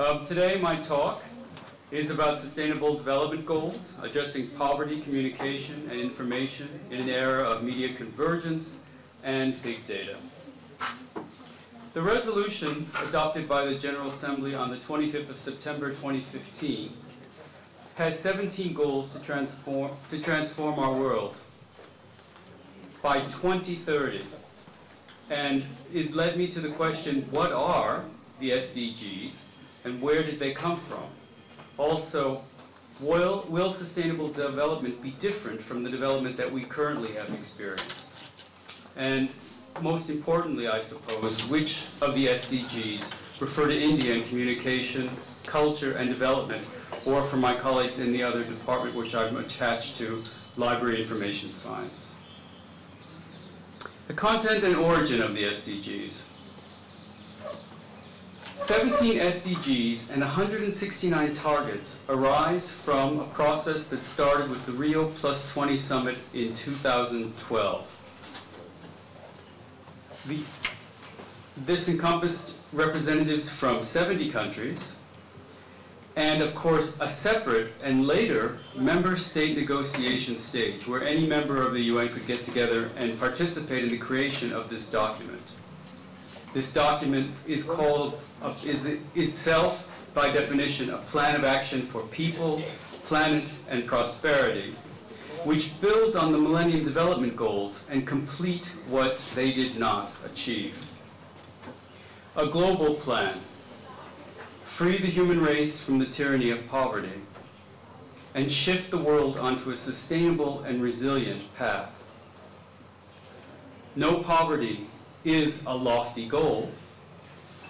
Today my talk is about Sustainable Development Goals, addressing poverty, communication, and information in an era of media convergence and big data. The resolution adopted by the General Assembly on the 25th of September 2015 has 17 goals to transform our world by 2030. And it led me to the question, what are the SDGs and where did they come from? Also, will sustainable development be different from the development that we currently have experienced? And most importantly, I suppose, which of the SDGs refer to India in communication, culture, and development, or for my colleagues in the other department which I'm attached to, library information science? The content and origin of the SDGs. 17 SDGs and 169 targets arise from a process that started with the Rio +20 summit in 2012. This encompassed representatives from 70 countries, and of course a separate and later member state negotiation stage where any member of the UN could get together and participate in the creation of this document. This document is itself, by definition, a plan of action for people, planet, and prosperity, which builds on the Millennium Development Goals and complete what they did not achieve. A global plan. Free the human race from the tyranny of poverty and shift the world onto a sustainable and resilient path. No poverty is a lofty goal,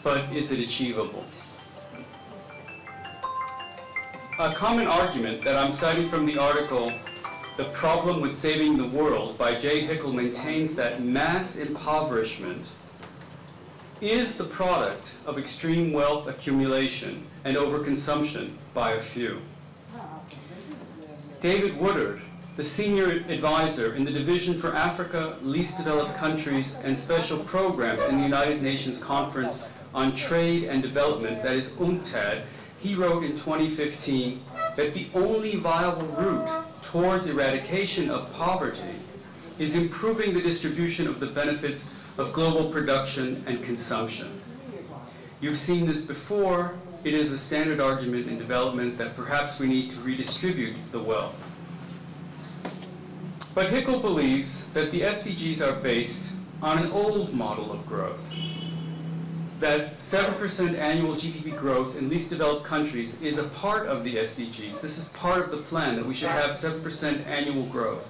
but is it achievable? A common argument that I'm citing from the article The Problem with Saving the World by J. Hickel maintains that mass impoverishment is the product of extreme wealth accumulation and overconsumption by a few. David Woodard, the senior advisor in the Division for Africa, Least Developed Countries, and Special Programs in the United Nations Conference on Trade and Development, that is UNCTAD, he wrote in 2015 that the only viable route towards eradication of poverty is improving the distribution of the benefits of global production and consumption. You've seen this before. It is a standard argument in development that perhaps we need to redistribute the wealth. But Hickel believes that the SDGs are based on an old model of growth, that 7% annual GDP growth in least developed countries is a part of the SDGs. This is part of the plan, that we should have 7% annual growth.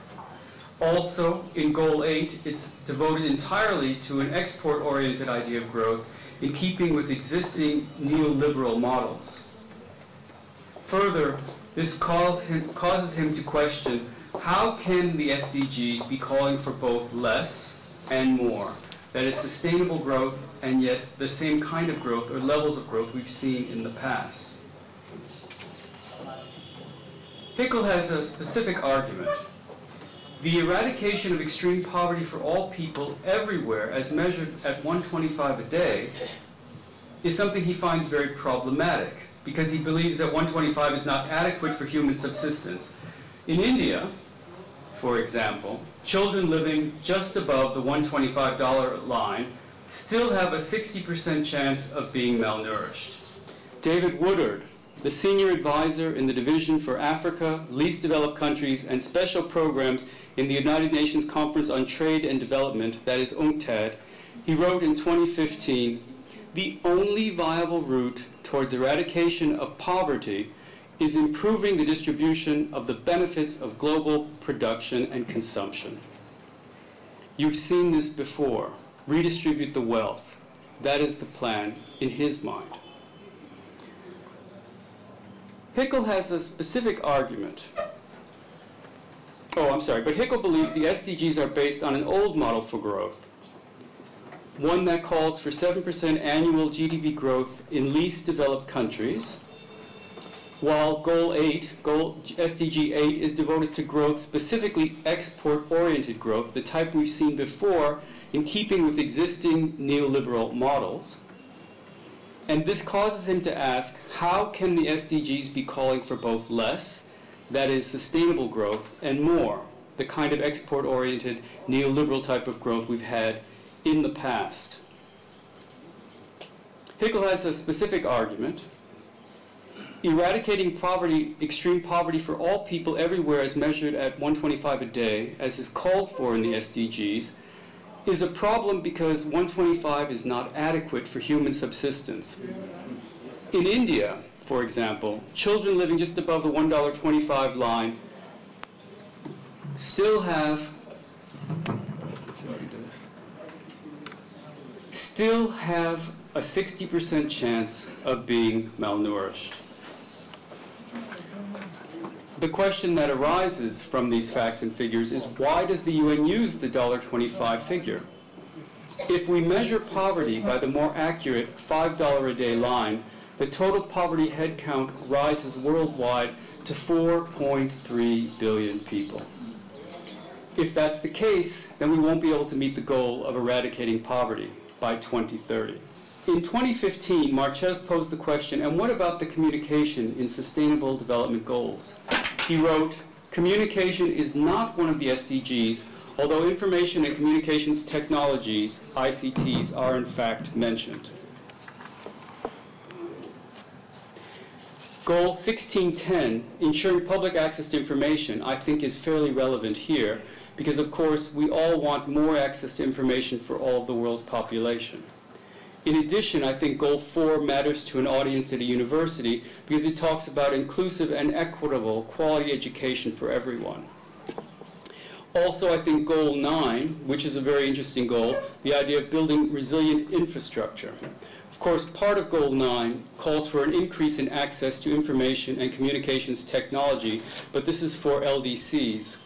Also, in Goal 8, it's devoted entirely to an export-oriented idea of growth in keeping with existing neoliberal models. Further, this causes him to question, how can the SDGs be calling for both less and more? That is sustainable growth and yet the same kind of growth or levels of growth we've seen in the past. Hickel has a specific argument. The eradication of extreme poverty for all people everywhere, as measured at $1.25 a day, is something he finds very problematic because he believes that $1.25 is not adequate for human subsistence. In India, for example, children living just above the $125 line still have a 60% chance of being malnourished. David Woodard, the senior advisor in the Division for Africa, Least Developed Countries, and Special Programs in the United Nations Conference on Trade and Development, that is UNCTAD, he wrote in 2015, the only viable route towards eradication of poverty is improving the distribution of the benefits of global production and consumption. You've seen this before. Redistribute the wealth. That is the plan in his mind. Hickel has a specific argument. But Hickel believes the SDGs are based on an old model for growth, one that calls for 7% annual GDP growth in least developed countries, while SDG 8 is devoted to growth, specifically export-oriented growth, the type we've seen before in keeping with existing neoliberal models. And this causes him to ask, how can the SDGs be calling for both less, that is sustainable growth, and more, the kind of export-oriented neoliberal type of growth we've had in the past? Hickel has a specific argument. Eradicating poverty, extreme poverty for all people everywhere as measured at 125 a day, as is called for in the SDGs, is a problem because 125 is not adequate for human subsistence. In India, for example, children living just above the $1.25 line still have, a 60% chance of being malnourished. The question that arises from these facts and figures is, why does the UN use the $1.25 figure? If we measure poverty by the more accurate $5 a day line, the total poverty head count rises worldwide to 4.3 billion people. If that's the case, then we won't be able to meet the goal of eradicating poverty by 2030. In 2015, Marquez posed the question, and what about the communication in Sustainable Development Goals? He wrote, communication is not one of the SDGs, although information and communications technologies, ICTs, are in fact mentioned. Goal 1610, ensuring public access to information, I think is fairly relevant here, because of course we all want more access to information for all of the world's population. In addition, I think Goal 4 matters to an audience at a university because it talks about inclusive and equitable quality education for everyone. Also, I think Goal 9, which is a very interesting goal, the idea of building resilient infrastructure. Of course, part of Goal 9 calls for an increase in access to information and communications technology, but this is for LDCs.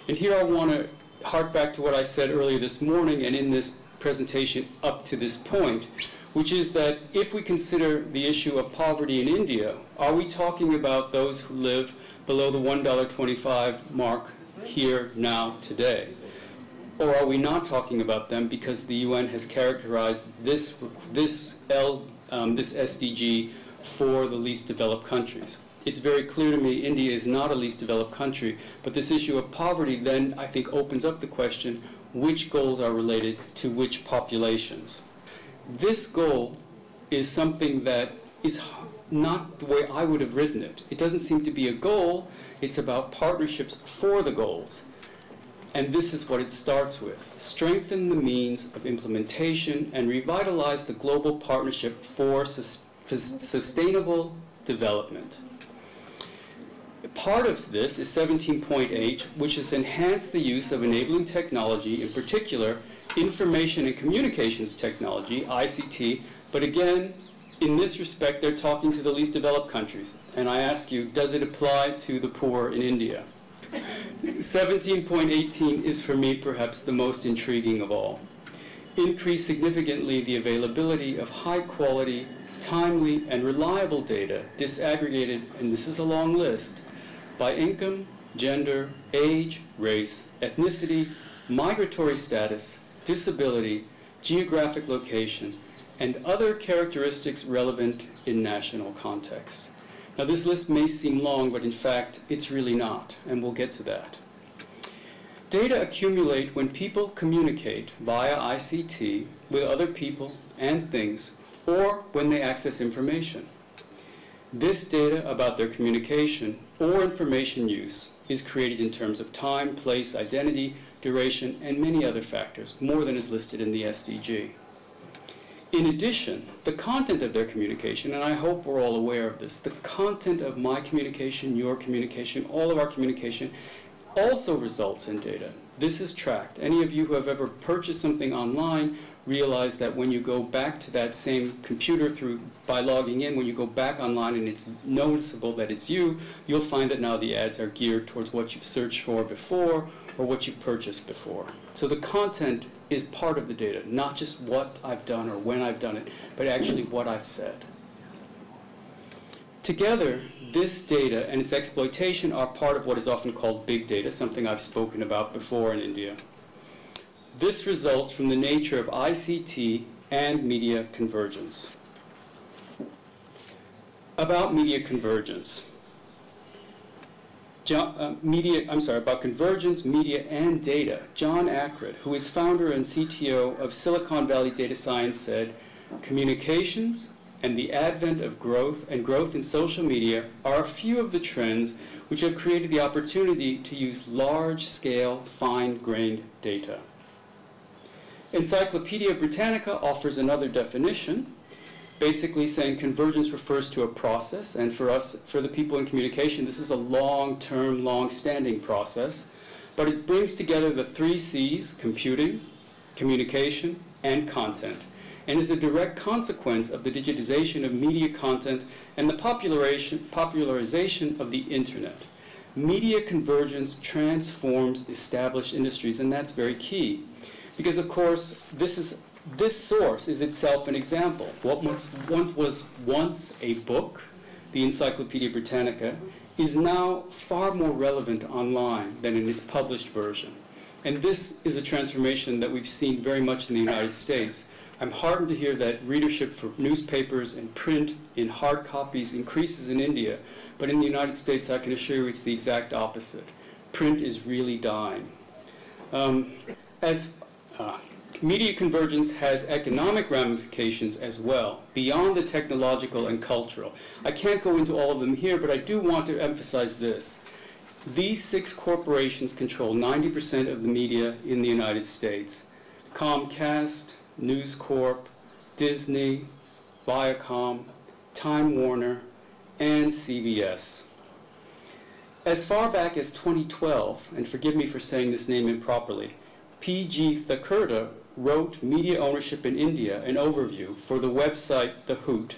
And here I want to hark back to what I said earlier this morning and in this presentation up to this point, which is that if we consider the issue of poverty in India, are we talking about those who live below the $1.25 mark here, now, today? Or are we not talking about them because the UN has characterized this SDG for the least developed countries? It's very clear to me India is not a least developed country, but this issue of poverty then, I think, opens up the question, which goals are related to which populations? This goal is something that is not the way I would have written it. It doesn't seem to be a goal, it's about partnerships for the goals. And this is what it starts with. Strengthen the means of implementation and revitalize the global partnership for sustainable development. Part of this is 17.8, which is enhance the use of enabling technology, in particular information and communications technology, ICT, but again, in this respect, they're talking to the least developed countries. And I ask you, does it apply to the poor in India? 17.18 is for me perhaps the most intriguing of all. Increase significantly the availability of high quality, timely, and reliable data disaggregated, and this is a long list, by income, gender, age, race, ethnicity, migratory status, disability, geographic location, and other characteristics relevant in national contexts. Now this list may seem long, but in fact it's really not, and we'll get to that. Data accumulate when people communicate via ICT with other people and things, or when they access information. This data about their communication or information use is created in terms of time, place, identity, duration, and many other factors, more than is listed in the SDG. In addition, the content of their communication, and I hope we're all aware of this, the content of my communication, your communication, all of our communication, also results in data. This is tracked. Any of you who have ever purchased something online realize that when you go back to that same computer by logging in, when you go back online and it's noticeable that it's you, you'll find that now the ads are geared towards what you've searched for before or what you've purchased before. So the content is part of the data, not just what I've done or when I've done it, but actually what I've said. Together, this data and its exploitation are part of what is often called big data, something I've spoken about before in India. This results from the nature of ICT and media convergence. About media convergence. About convergence, media, and data. John Ackred, who is founder and CTO of Silicon Valley Data Science, said, "Communications and the advent of growth and growth in social media are a few of the trends which have created the opportunity to use large-scale, fine-grained data." Encyclopedia Britannica offers another definition, basically saying convergence refers to a process, and for us, for the people in communication, this is a long-term, long-standing process, but it brings together the 3 C's, computing, communication, and content, and is a direct consequence of the digitization of media content and the popularization of the internet. Media convergence transforms established industries, and that's very key, because of course, this source is itself an example. What was once a book, the Encyclopedia Britannica, is now far more relevant online than in its published version. And this is a transformation that we've seen very much in the United States. I'm heartened to hear that readership for newspapers and print in hard copies increases in India, but in the United States, I can assure you it's the exact opposite. Print is really dying. Media convergence has economic ramifications as well, beyond the technological and cultural. I can't go into all of them here, but I do want to emphasize this. These 6 corporations control 90% of the media in the United States. Comcast, News Corp, Disney, Viacom, Time Warner, and CBS. As far back as 2012, and forgive me for saying this name improperly, P.G. Thakurta wrote Media Ownership in India, an overview for the website The Hoot.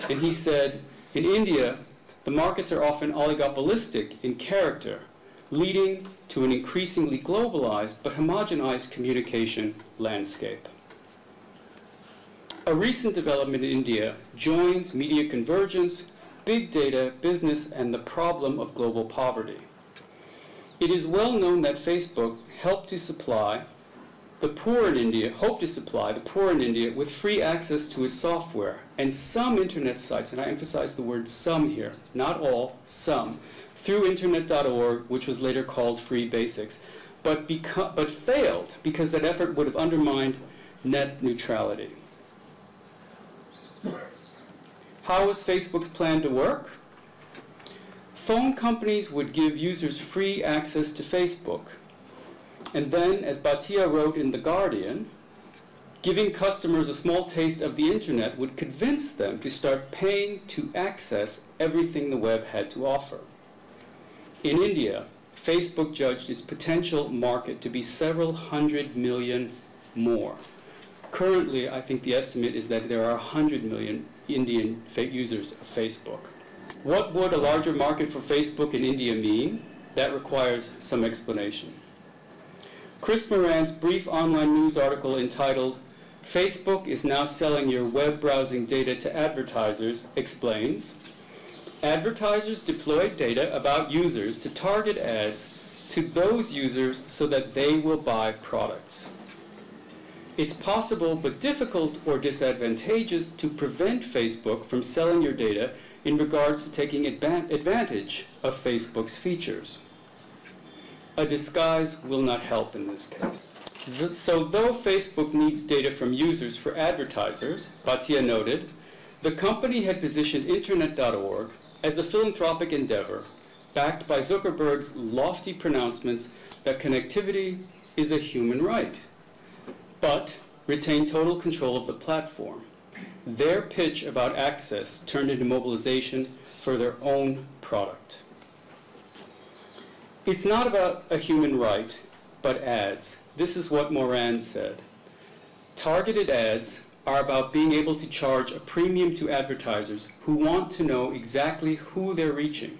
And he said, in India, the markets are often oligopolistic in character, leading to an increasingly globalized but homogenized communication landscape. A recent development in India joins media convergence, big data, business, and the problem of global poverty. It is well known that Facebook hoped to supply the poor in India with free access to its software, and some internet sites, and I emphasize the word some here, not all, some, through internet.org, which was later called Free Basics, but failed because that effort would have undermined net neutrality. How was Facebook's plan to work? Phone companies would give users free access to Facebook. And then, as Bhatia wrote in The Guardian, giving customers a small taste of the internet would convince them to start paying to access everything the web had to offer. In India, Facebook judged its potential market to be several hundred million more. Currently, I think the estimate is that there are 100 million Indian users of Facebook. What would a larger market for Facebook in India mean? That requires some explanation. Chris Moran's brief online news article entitled, "Facebook is now selling your web browsing data to advertisers," explains, advertisers deploy data about users to target ads to those users so that they will buy products. It's possible but difficult or disadvantageous to prevent Facebook from selling your data in regards to taking advantage of Facebook's features. A disguise will not help in this case. So though Facebook needs data from users for advertisers, Bhatia noted, the company had positioned Internet.org as a philanthropic endeavor backed by Zuckerberg's lofty pronouncements that connectivity is a human right, but retain total control of the platform. Their pitch about access turned into mobilization for their own product. It's not about a human right, but ads. This is what Moran said. Targeted ads are about being able to charge a premium to advertisers who want to know exactly who they're reaching.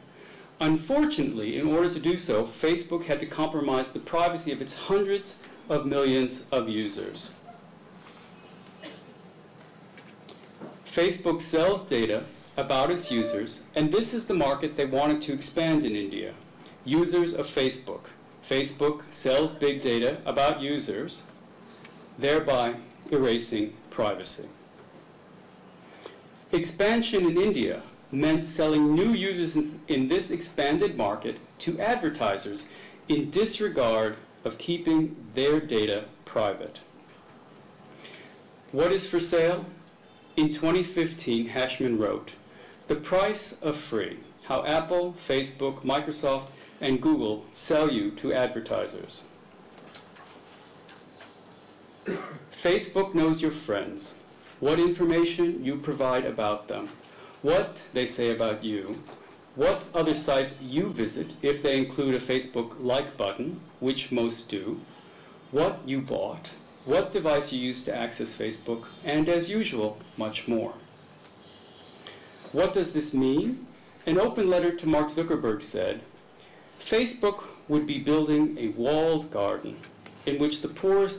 Unfortunately, in order to do so, Facebook had to compromise the privacy of its hundreds of millions of users. Facebook sells data about its users, and this is the market they wanted to expand in India. Users of Facebook. Facebook sells big data about users, thereby erasing privacy. Expansion in India meant selling new users in this expanded market to advertisers in disregard of keeping their data private. What is for sale? In 2015, Hashman wrote, "The price of free, how Apple, Facebook, Microsoft, and Google sell you to advertisers." Facebook knows your friends, what information you provide about them, what they say about you, what other sites you visit if they include a Facebook like button, which most do, what you bought, what device you used to access Facebook, and as usual, much more. What does this mean? An open letter to Mark Zuckerberg said, Facebook would be building a walled garden in which the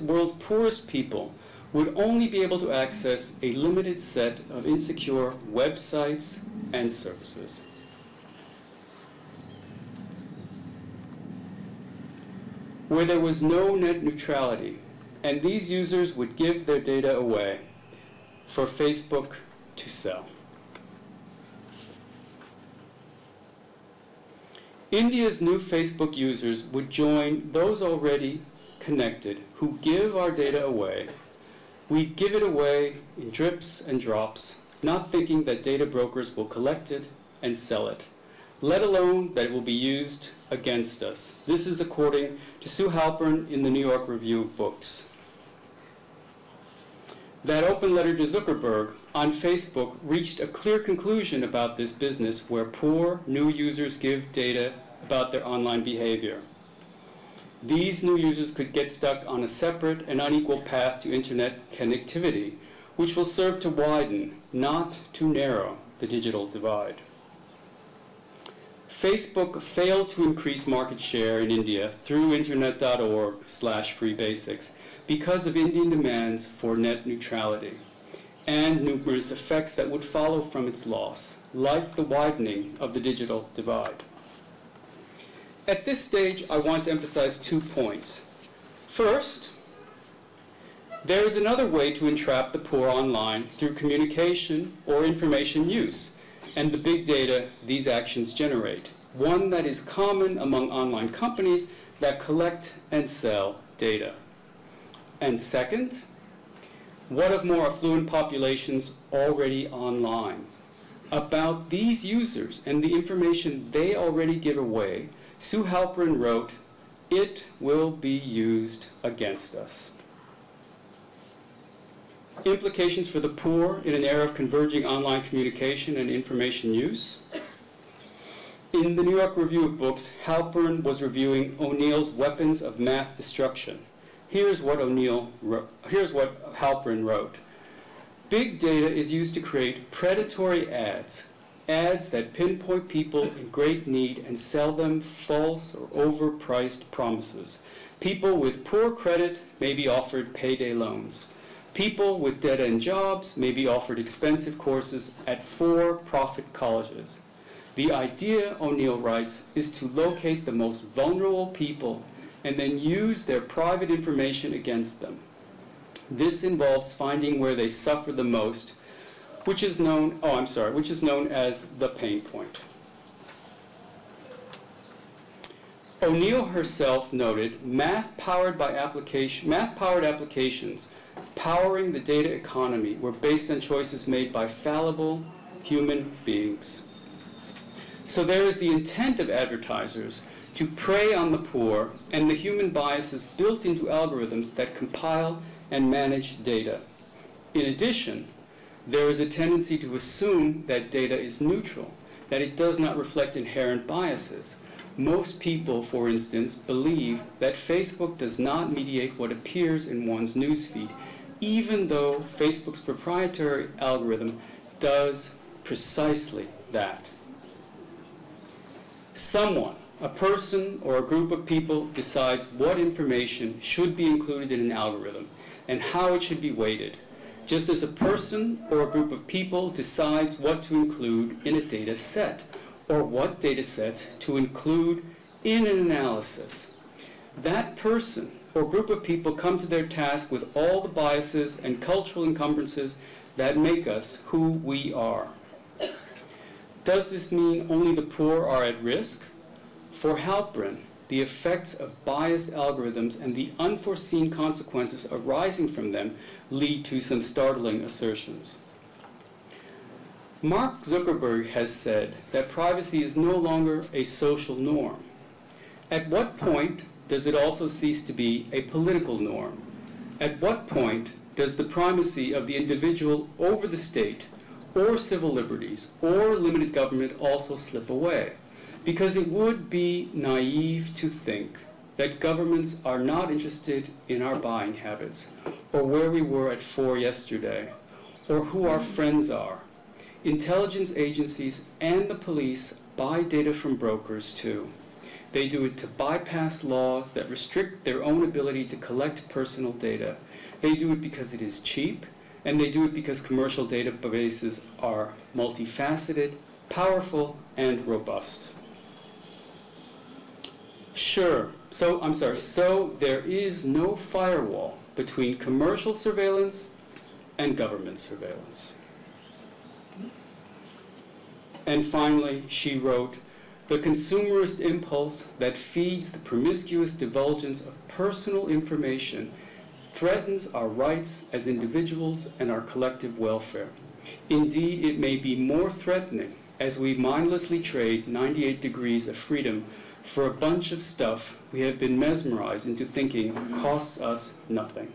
world's poorest people would only be able to access a limited set of insecure websites and services. Where there was no net neutrality, and these users would give their data away for Facebook to sell. India's new Facebook users would join those already connected who give our data away. We give it away in drips and drops, not thinking that data brokers will collect it and sell it, let alone that it will be used against us. This is according to Sue Halpern in the New York Review of Books. That open letter to Zuckerberg on Facebook reached a clear conclusion about this business where poor new users give data about their online behavior. These new users could get stuck on a separate and unequal path to internet connectivity, which will serve to widen, not to narrow, the digital divide. Facebook failed to increase market share in India through internet.org/freebasics because of Indian demands for net neutrality and numerous effects that would follow from its loss, like the widening of the digital divide. At this stage, I want to emphasize 2 points. First, there is another way to entrap the poor online through communication or information use and the big data these actions generate, one that is common among online companies that collect and sell data. And second, what of more affluent populations already online? About these users and the information they already give away, Sue Halpern wrote, "It will be used against us." Implications for the poor in an era of converging online communication and information use. In the New York Review of Books, Halpern was reviewing O'Neill's Weapons of Math Destruction. Here's what Halpern wrote. Big data is used to create predatory ads that pinpoint people in great need and sell them false or overpriced promises. People with poor credit may be offered payday loans. People with dead-end jobs may be offered expensive courses at for-profit colleges. The idea, O'Neill writes, is to locate the most vulnerable people and then use their private information against them. This involves finding where they suffer the most, which is known as the pain point. O'Neill herself noted math-powered applications powering the data economy were based on choices made by fallible human beings. So there is the intent of advertisers to prey on the poor and the human biases built into algorithms that compile and manage data. In addition, there is a tendency to assume that data is neutral, that it does not reflect inherent biases. Most people, for instance, believe that Facebook does not mediate what appears in one's newsfeed, even though Facebook's proprietary algorithm does precisely that. Someone, a person or a group of people, decides what information should be included in an algorithm and how it should be weighted, just as a person or a group of people decides what to include in a data set or what data sets to include in an analysis. That person or group of people come to their task with all the biases and cultural encumbrances that make us who we are. Does this mean only the poor are at risk? For Halprin, the effects of biased algorithms and the unforeseen consequences arising from them lead to some startling assertions. Mark Zuckerberg has said that privacy is no longer a social norm. At what point does it also cease to be a political norm? At what point does the primacy of the individual over the state, or civil liberties, or limited government also slip away? Because it would be naive to think that governments are not interested in our buying habits, or where we were at 4 yesterday, or who our friends are. Intelligence agencies and the police buy data from brokers too. They do it to bypass laws that restrict their own ability to collect personal data. They do it because it is cheap, and they do it because commercial databases are multifaceted, powerful, and robust. So there is no firewall between commercial surveillance and government surveillance. And finally, she wrote, the consumerist impulse that feeds the promiscuous divulgence of personal information threatens our rights as individuals and our collective welfare. Indeed, it may be more threatening as we mindlessly trade 98 degrees of freedom for a bunch of stuff we have been mesmerized into thinking costs us nothing.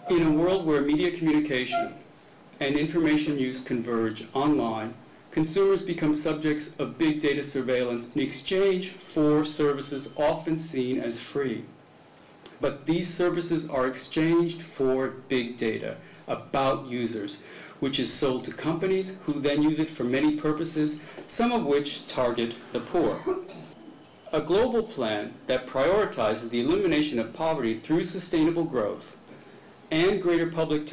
In a world where media communication and information use converge online, consumers become subjects of big data surveillance in exchange for services often seen as free. But these services are exchanged for big data about users, which is sold to companies who then use it for many purposes, some of which target the poor. A global plan that prioritizes the elimination of poverty through sustainable growth and greater public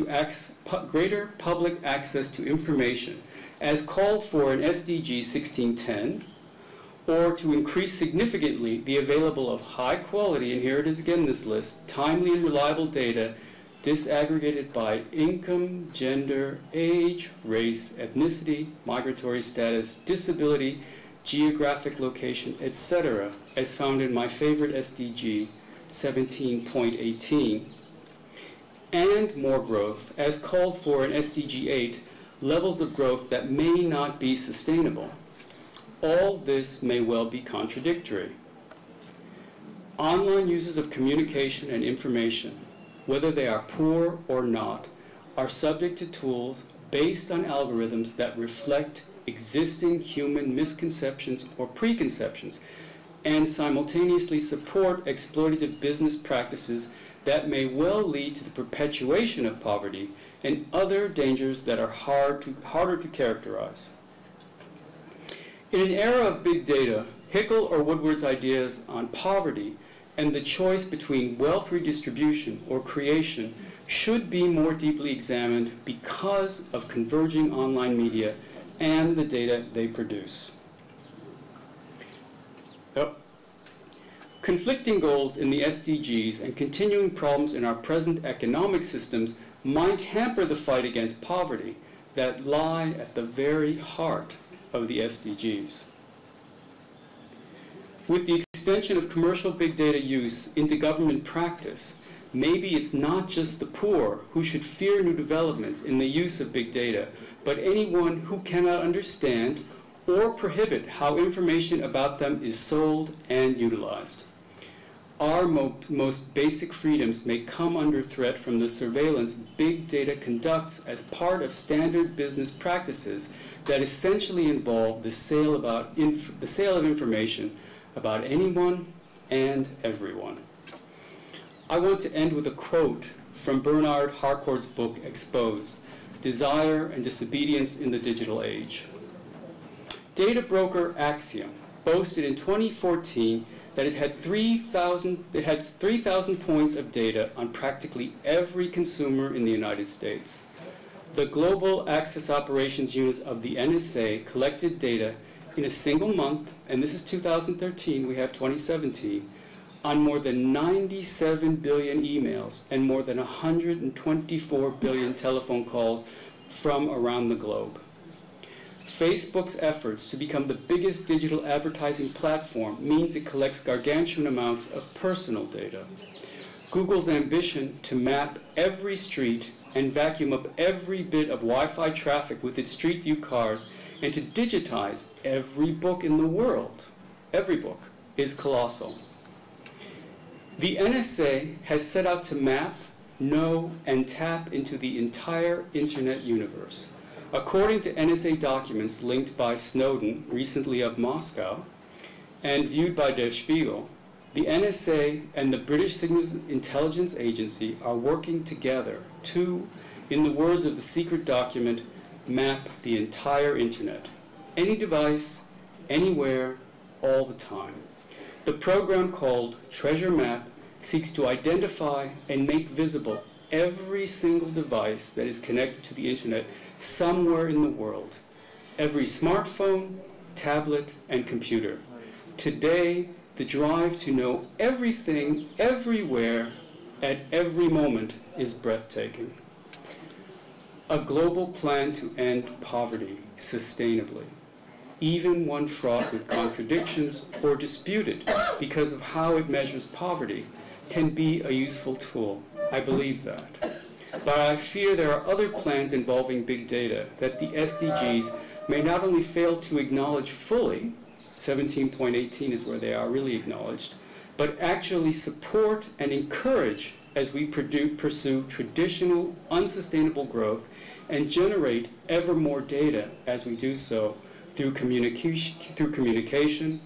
access to information, as called for in SDG 1610, or to increase significantly the available of high quality, and here it is again in this list, timely and reliable data disaggregated by income, gender, age, race, ethnicity, migratory status, disability, geographic location, etc., as found in my favorite SDG 17.18, and more growth, as called for in SDG 8, levels of growth that may not be sustainable. All this may well be contradictory. Online users of communication and information, whether they are poor or not, are subject to tools based on algorithms that reflect existing human misconceptions or preconceptions and simultaneously support exploitative business practices that may well lead to the perpetuation of poverty and other dangers that are harder to characterize. In an era of big data, Hickel or Woodward's ideas on poverty and the choice between wealth redistribution or creation should be more deeply examined because of converging online media and the data they produce. Conflicting goals in the SDGs and continuing problems in our present economic systems might hamper the fight against poverty that lie at the very heart of the SDGs. With the extension of commercial big data use into government practice, maybe it's not just the poor who should fear new developments in the use of big data, but anyone who cannot understand or prohibit how information about them is sold and utilized. Our most basic freedoms may come under threat from the surveillance big data conducts as part of standard business practices that essentially involve the sale of information about anyone and everyone. I want to end with a quote from Bernard Harcourt's book, Exposed, Desire and Disobedience in the Digital Age. Data broker Axiom boasted in 2014 that it had 3,000 points of data on practically every consumer in the United States. The Global Access Operations Units of the NSA collected data in a single month, and this is 2013, we have 2017, on more than 97 billion emails and more than 124 billion telephone calls from around the globe. Facebook's efforts to become the biggest digital advertising platform means it collects gargantuan amounts of personal data. Google's ambition to map every street and vacuum up every bit of Wi-Fi traffic with its Street View cars and to digitize every book in the world, every book, is colossal. The NSA has set out to map, know, and tap into the entire internet universe. According to NSA documents linked by Snowden, recently of Moscow, and viewed by Der Spiegel, the NSA and the British Signals Intelligence Agency are working together to, in the words of the secret document, map the entire internet. Any device, anywhere, all the time. The program called Treasure Map seeks to identify and make visible every single device that is connected to the internet somewhere in the world. Every smartphone, tablet, and computer. Today, the drive to know everything, everywhere, at every moment is breathtaking. A global plan to end poverty sustainably, even one fraught with contradictions or disputed because of how it measures poverty, can be a useful tool. I believe that. But I fear there are other plans involving big data that the SDGs may not only fail to acknowledge fully, 17.18 is where they are really acknowledged, but actually support and encourage as we pursue traditional, unsustainable growth and generate ever more data as we do so through communication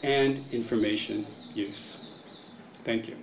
and information use. Thank you.